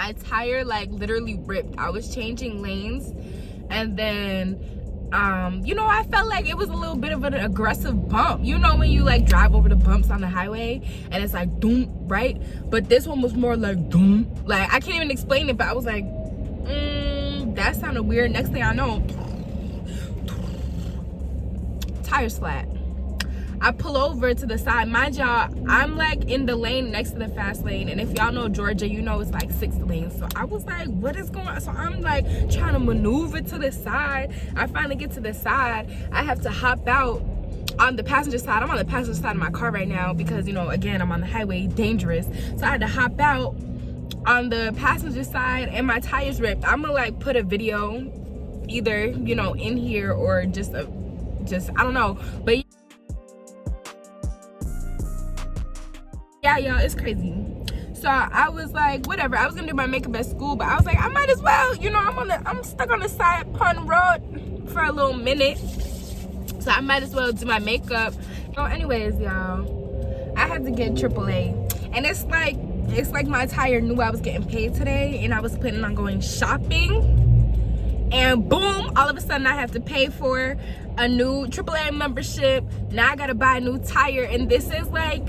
my tire like literally ripped. I was changing lanes, and then you know, I felt like it was a little bit of an aggressive bump. You know when you like drive over the bumps on the highway and it's like doom, right? But this one was more like doom. Like I can't even explain it, but I was like, that sounded weird. Next thing I know, tire's flat. I pull over to the side. Mind y'all, I'm like in the lane next to the fast lane, and if y'all know Georgia, you know it's like 6 lanes. So I was like, what is going on? So I'm like trying to maneuver to the side. I finally get to the side. I have to hop out on the passenger side. I'm on the passenger side of my car right now because, you know, again, I'm on the highway, dangerous. So I had to hop out on the passenger side and my tire's ripped. I'm gonna like put a video either, you know, in here or just I don't know. But yeah, y'all, it's crazy. So I was like, whatever. I was gonna do my makeup at school, but I was like, I might as well, you know, I'm stuck on the side pun road for a little minute, so I might as well do my makeup. So anyways, y'all, I had to get AAA, and it's like my tire knew I was getting paid today, and I was planning on going shopping, and boom, all of a sudden I have to pay for a new AAA membership. Now I gotta buy a new tire, and this is like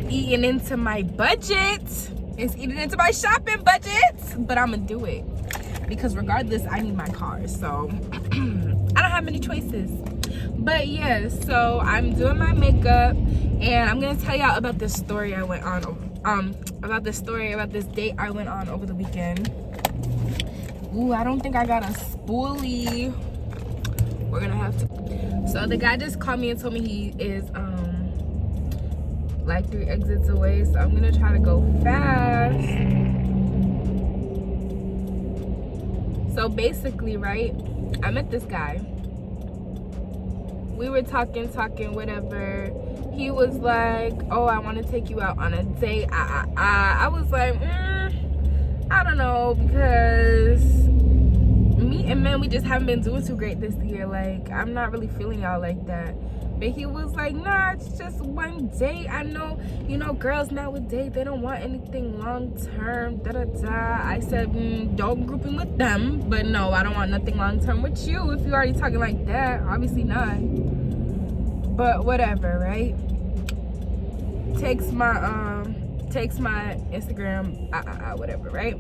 eating into my budget. It's eating into my shopping budget, but I'm gonna do it because regardless, I need my car, so I don't have many choices. But yeah, so I'm doing my makeup, and I'm gonna tell y'all about this story I went on about this date I went on over the weekend. Ooh, I don't think I got a spoolie. We're gonna have to. So the guy just called me and told me he is like 3 exits away, so I'm gonna try to go fast. So basically, right, I met this guy. We were talking whatever. He was like, oh, I want to take you out on a date. I was like, I don't know, because me and men, we just haven't been doing too great this year. Like, I'm not really feeling y'all like that. But he was like, nah, it's just one date. I know, you know, girls nowadays, they don't want anything long term, I said, don't group in with them, but no, I don't want nothing long term with you if you're already talking like that. Obviously not, but whatever, right? Takes my Instagram, whatever, right?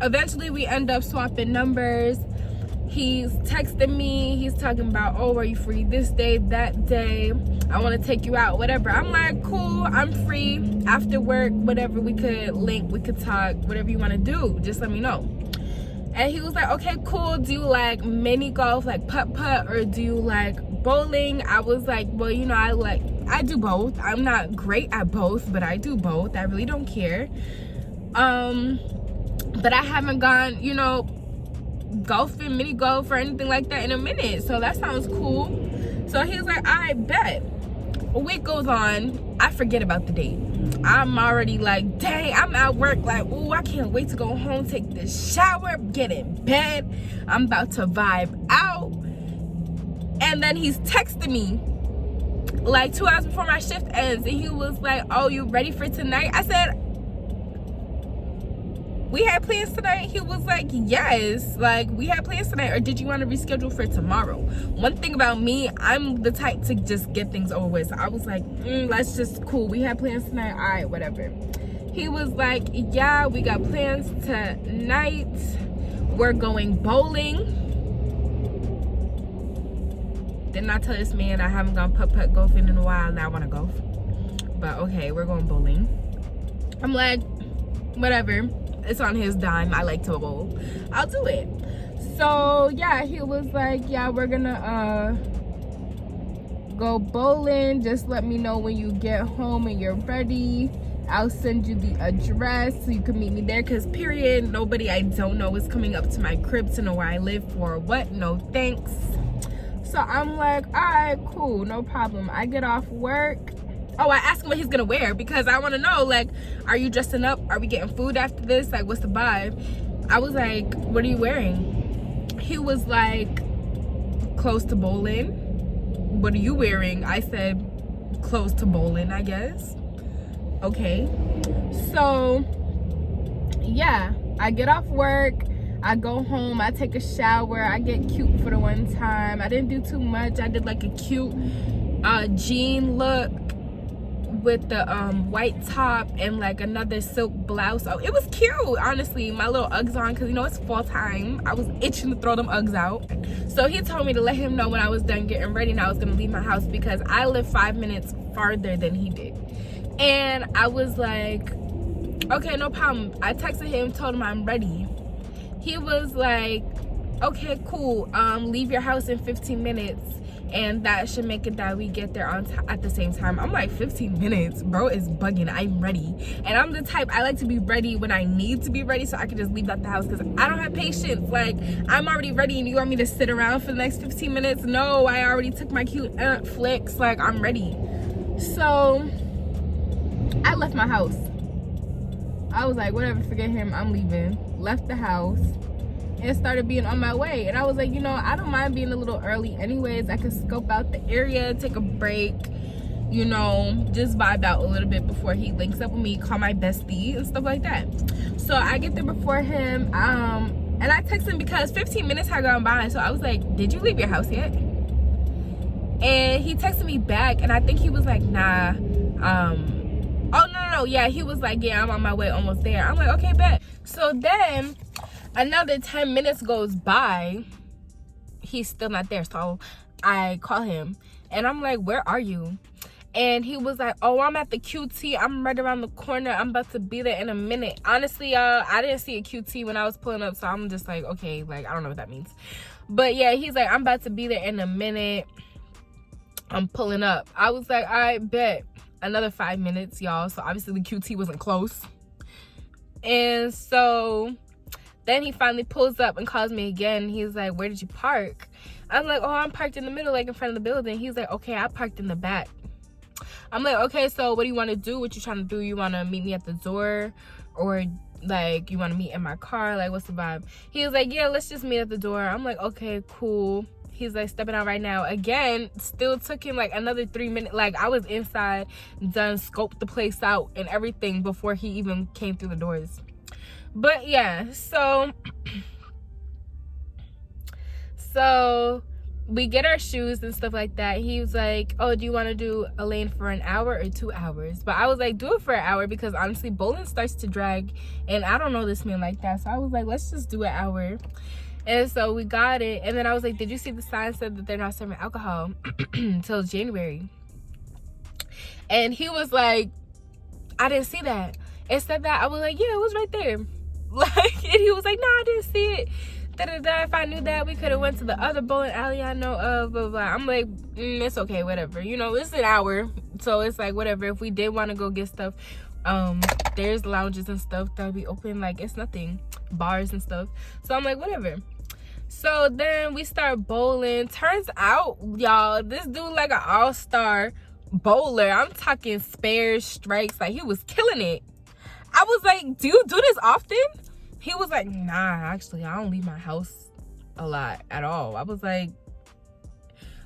Eventually we end up swapping numbers. He's texting me, he's talking about, oh, are you free this day, that day? I want to take you out, whatever. I'm like, cool, I'm free after work, whatever. We could link, we could talk, whatever you want to do, just let me know. And he was like, okay, cool. Do you like mini golf, like putt-putt, or do you like bowling? I was like, well, you know, I do both. I'm not great at both, but I do both. I really don't care. But I haven't gone, you know, golfing, mini golf or anything like that in a minute, so that sounds cool. So he's like, I bet. A week goes on, I forget about the date. I'm already like, dang, I'm at work like, ooh, I can't wait to go home, take this shower, get in bed, I'm about to vibe out. And then he's texting me like 2 hours before my shift ends, and he was like, oh, you ready for tonight? I said, we had plans tonight. He was like, yes, like we had plans tonight, or did you want to reschedule for tomorrow? One thing about me, I'm the type to just get things over with, so I was like, let's just, cool, we had plans tonight, all right, whatever. He was like, yeah, we got plans tonight, we're going bowling. Did not tell this man I haven't gone putt-putt golfing in a while, now I want to golf, but okay, we're going bowling. I'm like, whatever, it's on his dime, I like to bowl, I'll do it. So yeah, he was like, yeah, we're gonna go bowling, just let me know when you get home and you're ready, I'll send you the address so you can meet me there, because period, nobody I don't know is coming up to my crib to know where I live for what, no thanks. So I'm like, all right, cool, no problem. I get off work. Oh, I asked him what he's gonna wear, because I want to know, like, are you dressing up? Are we getting food after this? Like, what's the vibe? I was like, what are you wearing? He was like, close to bowling. What are you wearing? I said, close to bowling, I guess. Okay. So yeah, I get off work, I go home, I take a shower, I get cute for the one time. I didn't do too much. I did like a cute jean look with the white top and like another silk blouse. Oh, it was cute, honestly. My little Uggs on, because you know it's fall time. I was itching to throw them Uggs out. So he told me to let him know when I was done getting ready and I was gonna leave my house, because I live 5 minutes farther than he did. And I was like, okay, no problem. I texted him, told him I'm ready. He was like, okay, cool, leave your house in 15 minutes and that should make it that we get there on at the same time. I'm like, 15 minutes? Bro is bugging. I'm ready. And I'm the type, I like to be ready when I need to be ready, so I can just leave out the house, because I don't have patience. Like, I'm already ready and you want me to sit around for the next 15 minutes? No, I already took my cute flicks. Like, I'm ready. So I left my house. I was like, whatever, forget him, I'm leaving. Left the house and started being on my way. And I was like, you know, I don't mind being a little early anyways. I could scope out the area, take a break, you know, just vibe out a little bit before he links up with me, call my bestie and stuff like that. So I get there before him, and I text him because 15 minutes had gone by. So I was like, did you leave your house yet? And he texted me back, and I think he was like, nah. Oh, no, yeah, he was like, yeah, I'm on my way, almost there. I'm like, okay, bet. So then another 10 minutes goes by. He's still not there. So I call him and I'm like, where are you? And he was like, oh, I'm at the QT. I'm right around the corner. I'm about to be there in a minute. Honestly, y'all, I didn't see a QT when I was pulling up. So I'm just like, okay, like, I don't know what that means. But yeah, he's like, I'm about to be there in a minute. I'm pulling up. I was like, all right, bet. Another 5 minutes, y'all. So obviously the QT wasn't close. And so then he finally pulls up and calls me again. He's like, where did you park? I'm like, oh, I'm parked in the middle, like in front of the building. He's like, okay, I parked in the back. I'm like, okay, so what do you want to do? What you trying to do? You want to meet me at the door? Or like, you want to meet in my car? Like, what's the vibe? He was like, yeah, let's just meet at the door. I'm like, okay, cool. He's like, stepping out right now. Again, still took him like another 3 minutes. Like, I was inside, done, scoped the place out and everything before he even came through the doors. But yeah, so we get our shoes and stuff like that. He was like, oh, do you want to do a lane for an hour or 2 hours? But I was like, do it for an hour, because honestly, bowling starts to drag and I don't know this man like that. So I was like, let's just do an hour. And so we got it. And then I was like, did you see the sign said that they're not serving alcohol until January? And he was like, I didn't see that. It said that. I was like, yeah, it was right there. Like, and he was like, no, I didn't see it. Da-da-da. If I knew that, we could have went to the other bowling alley I know of, blah, blah. I'm like, it's okay, whatever. You know, it's an hour. So it's like, whatever. If we did want to go get stuff, there's lounges and stuff that'll be open. Like, it's nothing. Bars and stuff. So I'm like, whatever. So then we start bowling. Turns out, y'all, this dude like an all-star bowler. I'm talking spares, strikes. Like, he was killing it. I was like, do you do this often? He was like, nah, actually, I don't leave my house a lot at all. I was like,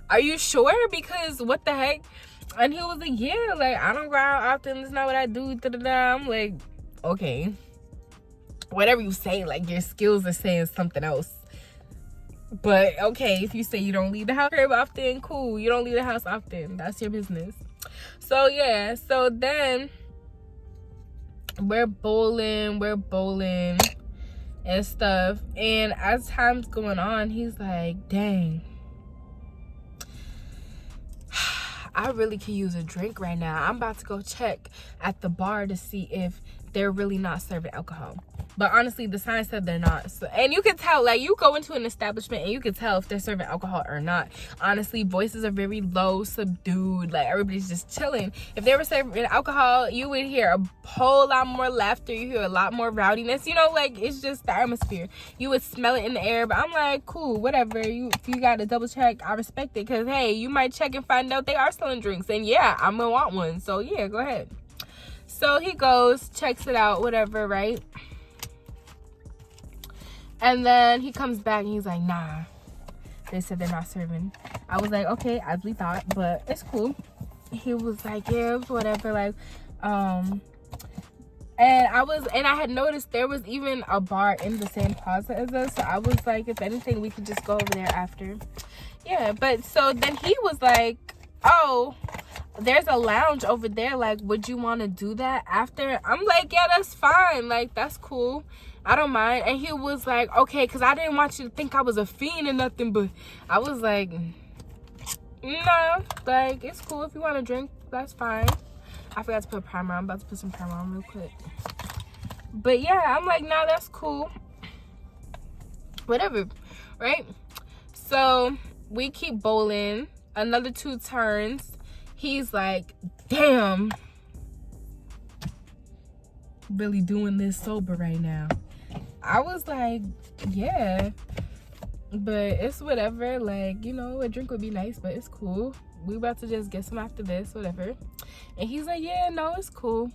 are you sure? Because what the heck? And he was like, yeah, like, I don't go out often. That's not what I do. Da-da-da. I'm like, okay. Whatever you say, like, your skills are saying something else. But okay, if you say you don't leave the house very often, cool. You don't leave the house often. That's your business. So yeah, so then we're bowling and stuff. And as time's going on, he's like, dang, I really could use a drink right now. I'm about to go check at the bar to see if they're really not serving alcohol. But honestly, the sign said they're not. So, and you can tell, like, you go into an establishment and you can tell if they're serving alcohol or not. Honestly, voices are very low, subdued. Like, everybody's just chilling. If they were serving alcohol, you would hear a whole lot more laughter. You hear a lot more rowdiness. You know, like, it's just the atmosphere. You would smell it in the air. But I'm like, cool, whatever. If you got to double check, I respect it. Because, hey, you might check and find out they are selling drinks. And, yeah, I'm going to want one. So, yeah, go ahead. So, he goes, checks it out, whatever, right? And then he comes back and he's like, nah, they said they're not serving. I was like, okay, as we thought, but it's cool. He was like, yeah, whatever. Like, And I had noticed there was even a bar in the same plaza as us. So I was like, if anything, we could just go over there after. Yeah, but so then he was like, oh, there's a lounge over there. Like, would you want to do that after? I'm like, yeah, that's fine. Like, that's cool. I don't mind. And he was like, okay, because I didn't want you to think I was a fiend or nothing. But I was like, no, like, it's cool. If you want to drink, that's fine. I forgot to put primer on. I'm about to put some primer on real quick. But yeah, I'm like, nah, that's cool. Whatever, right? So we keep bowling. Another 2 turns. He's like, damn, really doing this sober right now. I was like, yeah, but it's whatever. Like, you know, a drink would be nice, but it's cool. We about to just get some after this, whatever. And he's like, yeah, no, it's cool.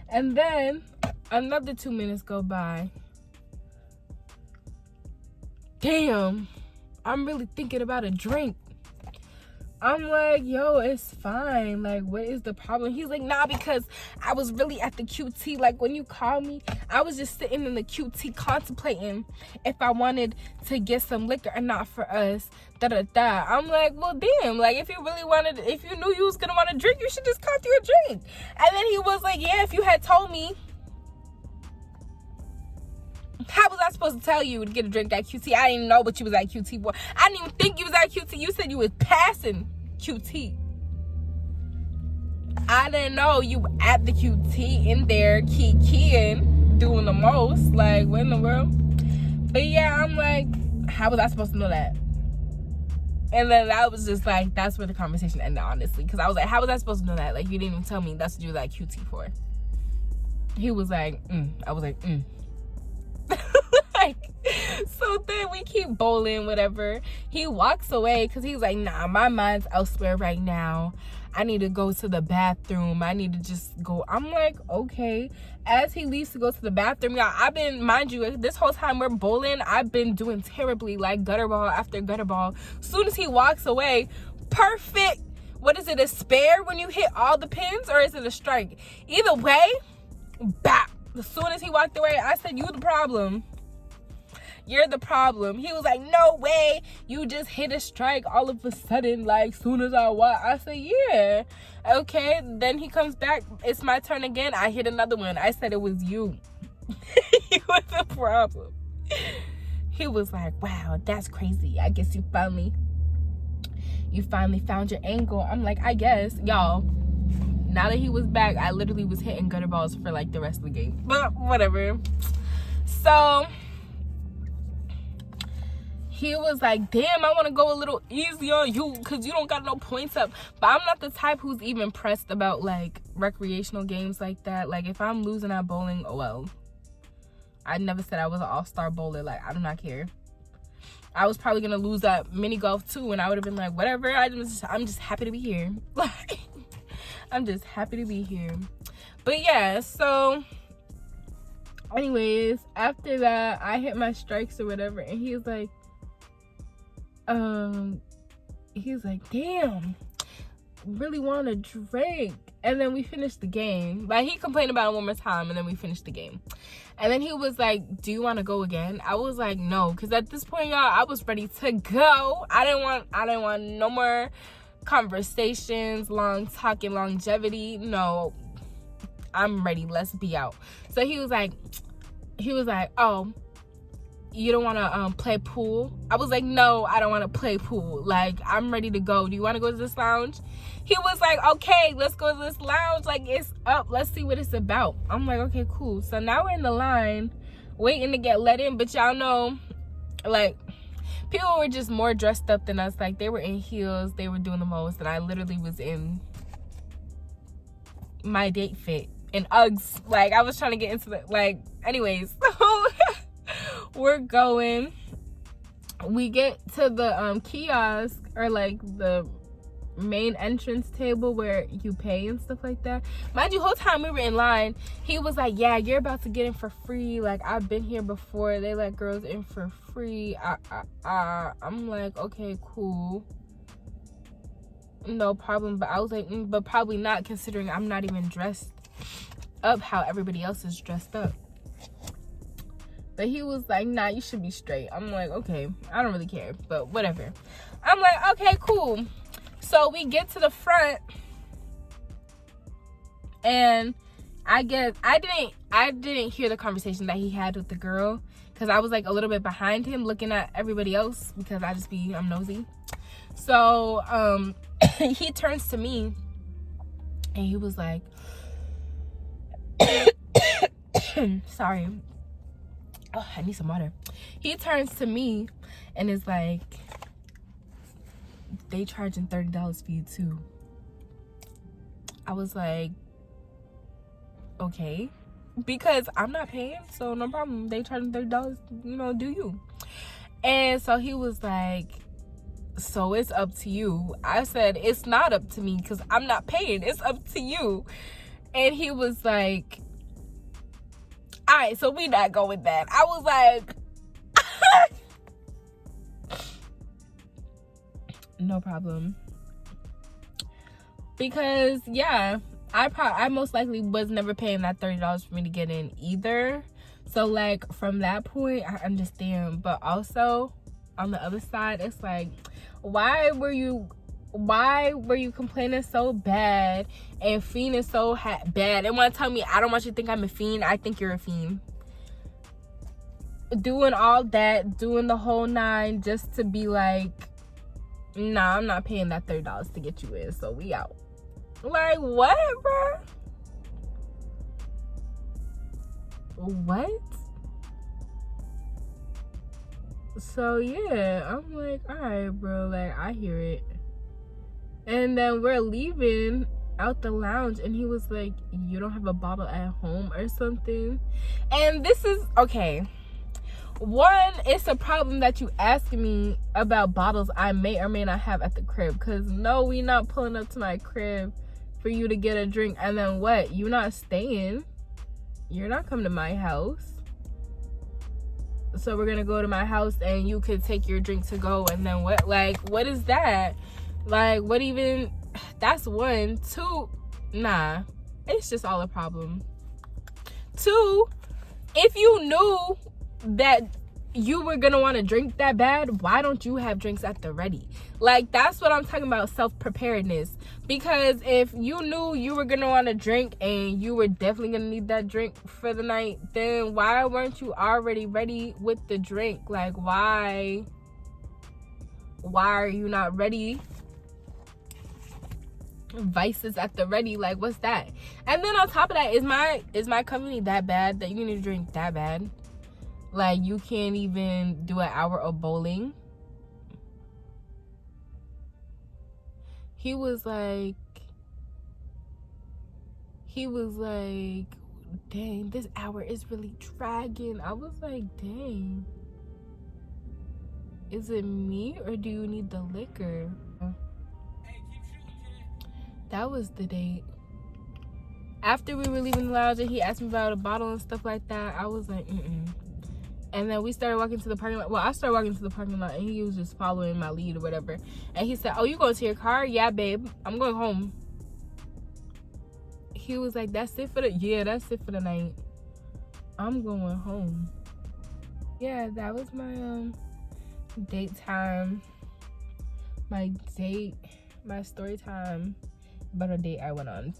And then another 2 minutes go by. Damn, I'm really thinking about a drink. I'm like, yo, it's fine. Like, what is the problem? He's like, nah, because I was really at the QT. Like, when you called me, I was just sitting in the QT contemplating if I wanted to get some liquor or not for us. Da-da-da. I'm like, well, damn. Like, if you really wanted, if you knew you was going to want to drink, you should just cut you a drink. And then he was like, yeah, if you had told me. How was I supposed to tell you to get a drink at QT? I didn't even know what you was at QT for. I didn't even think you was at QT. You said you was passing QT. I didn't know you were at the QT in there keying, doing the most. Like, what in the world? But yeah, I'm like, how was I supposed to know that? And then I was just like, that's where the conversation ended, honestly. Because I was like, how was I supposed to know that? Like, you didn't even tell me that's what you was at QT for. He was like, I was like, like, so then we keep bowling, whatever. He walks away because he's like, nah, my mind's elsewhere right now. I need to go to the bathroom. I need to just go. I'm like, okay. As he leaves to go to the bathroom, y'all, I've been, mind you, this whole time we're bowling, I've been doing terribly, like gutter ball after gutter ball. As soon as he walks away, perfect. What is it, a spare when you hit all the pins, or is it a strike? Either way, bap. As soon as he walked away, I said, you the problem. You're the problem. He was like, no way. You just hit a strike all of a sudden, like, soon as I walk. I said, yeah. Okay. Then he comes back. It's my turn again. I hit another one. I said it was you. You were the problem. He was like, wow, that's crazy. I guess you finally found your angle. I'm like, I guess. Y'all, now that he was back, I literally was hitting gutter balls for like the rest of the game, but whatever. So he was like, damn, I want to go a little easy on you because you don't got no points up. But I'm not the type who's even pressed about like recreational games like that. Like, if I'm losing at bowling, oh well. I never said I was an all-star bowler. Like, I do not care. I was probably gonna lose at mini golf too, and I would have been like, whatever. I'm just happy to be here. Like, I'm just happy to be here. But yeah, so anyways, after that, I hit my strikes or whatever, and he's like, damn, really want to drink. And then we finished the game. Like, he complained about it one more time, and then we finished the game. And then he was like, do you want to go again? I was like, no, because at this point, y'all, I was ready to go. I didn't want no more conversations, long talking, longevity. No, I'm ready. Let's be out. So he was like, oh, you don't want to play pool? I was like, no, I don't want to play pool. Like, I'm ready to go. Do you want to go to this lounge? He was like, okay, let's go to this lounge. Like, it's up. Let's see what it's about. I'm like, okay, cool. So now we're in the line waiting to get let in. But y'all know, like, people were just more dressed up than us. Like, they were in heels. They were doing the most. And I literally was in my date fit in Uggs. Like, I was trying to get into the, like, anyways. So we're going. We get to the kiosk, or like the main entrance table where you pay and stuff like that. Mind you, whole time we were in line, he was like, yeah, you're about to get in for free. Like, I've been here before. They let girls in for free. I'm like, okay, cool, no problem. But I was like, but probably not, considering I'm not even dressed up how everybody else is dressed up. But he was like, nah, you should be straight. I'm like, okay, I don't really care, but whatever. I'm like, okay, cool. So we get to the front, and I guess I didn't hear the conversation that he had with the girl, because I was like a little bit behind him looking at everybody else, because I'm nosy. So he turns to me and he was like, sorry, oh, I need some water. He turns to me and is like, they charging $30 for you too. I was like, okay, because I'm not paying, so no problem. They charging $30, you know, do you? And so he was like, so it's up to you. I said, it's not up to me because I'm not paying. It's up to you. And he was like, all right, so we not going with that. I was like, no problem. Because, yeah, I most likely was never paying that $30 for me to get in either. So, like, from that point, I understand. But also, on the other side, it's like, why were you complaining so bad and fiending so bad and want to tell me I don't want you to think I'm a fiend? I think you're a fiend. Doing all that, doing the whole 9 just to be like, nah, I'm not paying that $30 to get you in, so we out. Like, what, bro? What? So yeah, I'm like, all right, bro, like, I hear it. And then we're leaving out the lounge, and he was like, you don't have a bottle at home or something? And this is okay. One, it's a problem that you asking me about bottles I may or may not have at the crib, because no, we not pulling up to my crib for you to get a drink. And then what? You not staying. You're not coming to my house. So we're gonna go to my house and you could take your drink to go, and then what? Like, what is that? Like, what even? That's 1. 2, nah, it's just all a problem. 2, if you knew that you were gonna want to drink that bad, why don't you have drinks at the ready? Like, that's what I'm talking about, self-preparedness. Because if you knew you were gonna want to drink and you were definitely gonna need that drink for the night, then why weren't you already ready with the drink? Like, why are you not ready? Vices at the ready, like, what's that? And then on top of that, is my company that bad that you need to drink that bad? Like, you can't even do an hour of bowling? He was like, dang, this hour is really dragging. I was like, dang, is it me or do you need the liquor? That was the date. After we were leaving the lounge and he asked me about a bottle and stuff like that, I was like, And then we started walking to the parking lot. Well, I started walking to the parking lot and he was just following my lead or whatever. And he said, oh, you going to your car? Yeah, babe, I'm going home. He was like, that's it for the night. I'm going home. Yeah, that was my date time. My story time about a date I went on.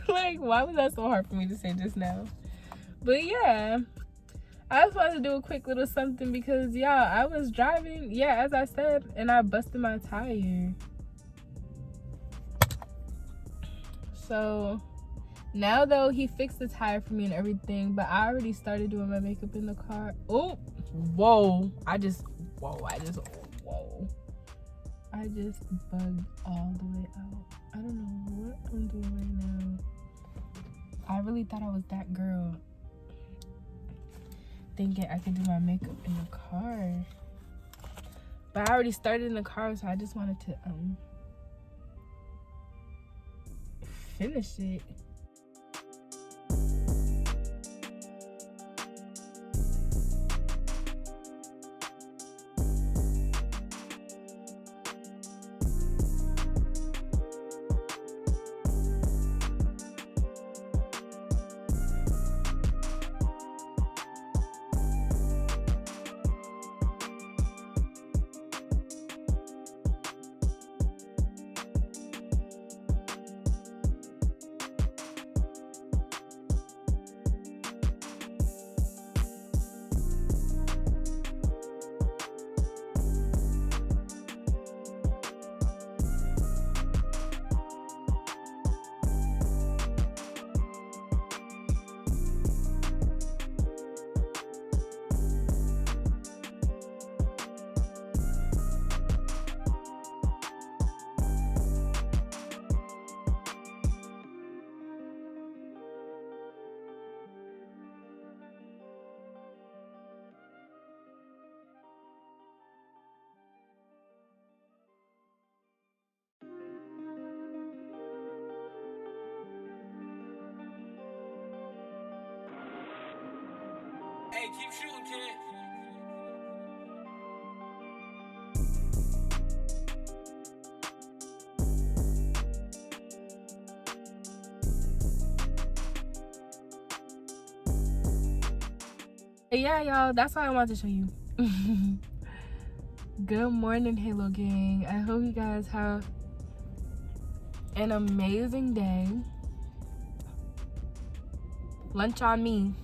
Like, why was that so hard for me to say just now? But yeah, I just wanted to do a quick little something because, y'all, I was driving, yeah, as I said, and I busted my tire. So now, though, he fixed the tire for me and everything, but I already started doing my makeup in the car. Oh, whoa. I just bugged all the way out. I don't know what I'm doing right now. I really thought I was that girl, thinking I could do my makeup in the car. But I already started in the car, so I just wanted to finish it. Hey, keep shooting, kid. Yeah, y'all, that's all I wanted to show you. Good morning, Halo Gang. I hope you guys have an amazing day. Lunch on me.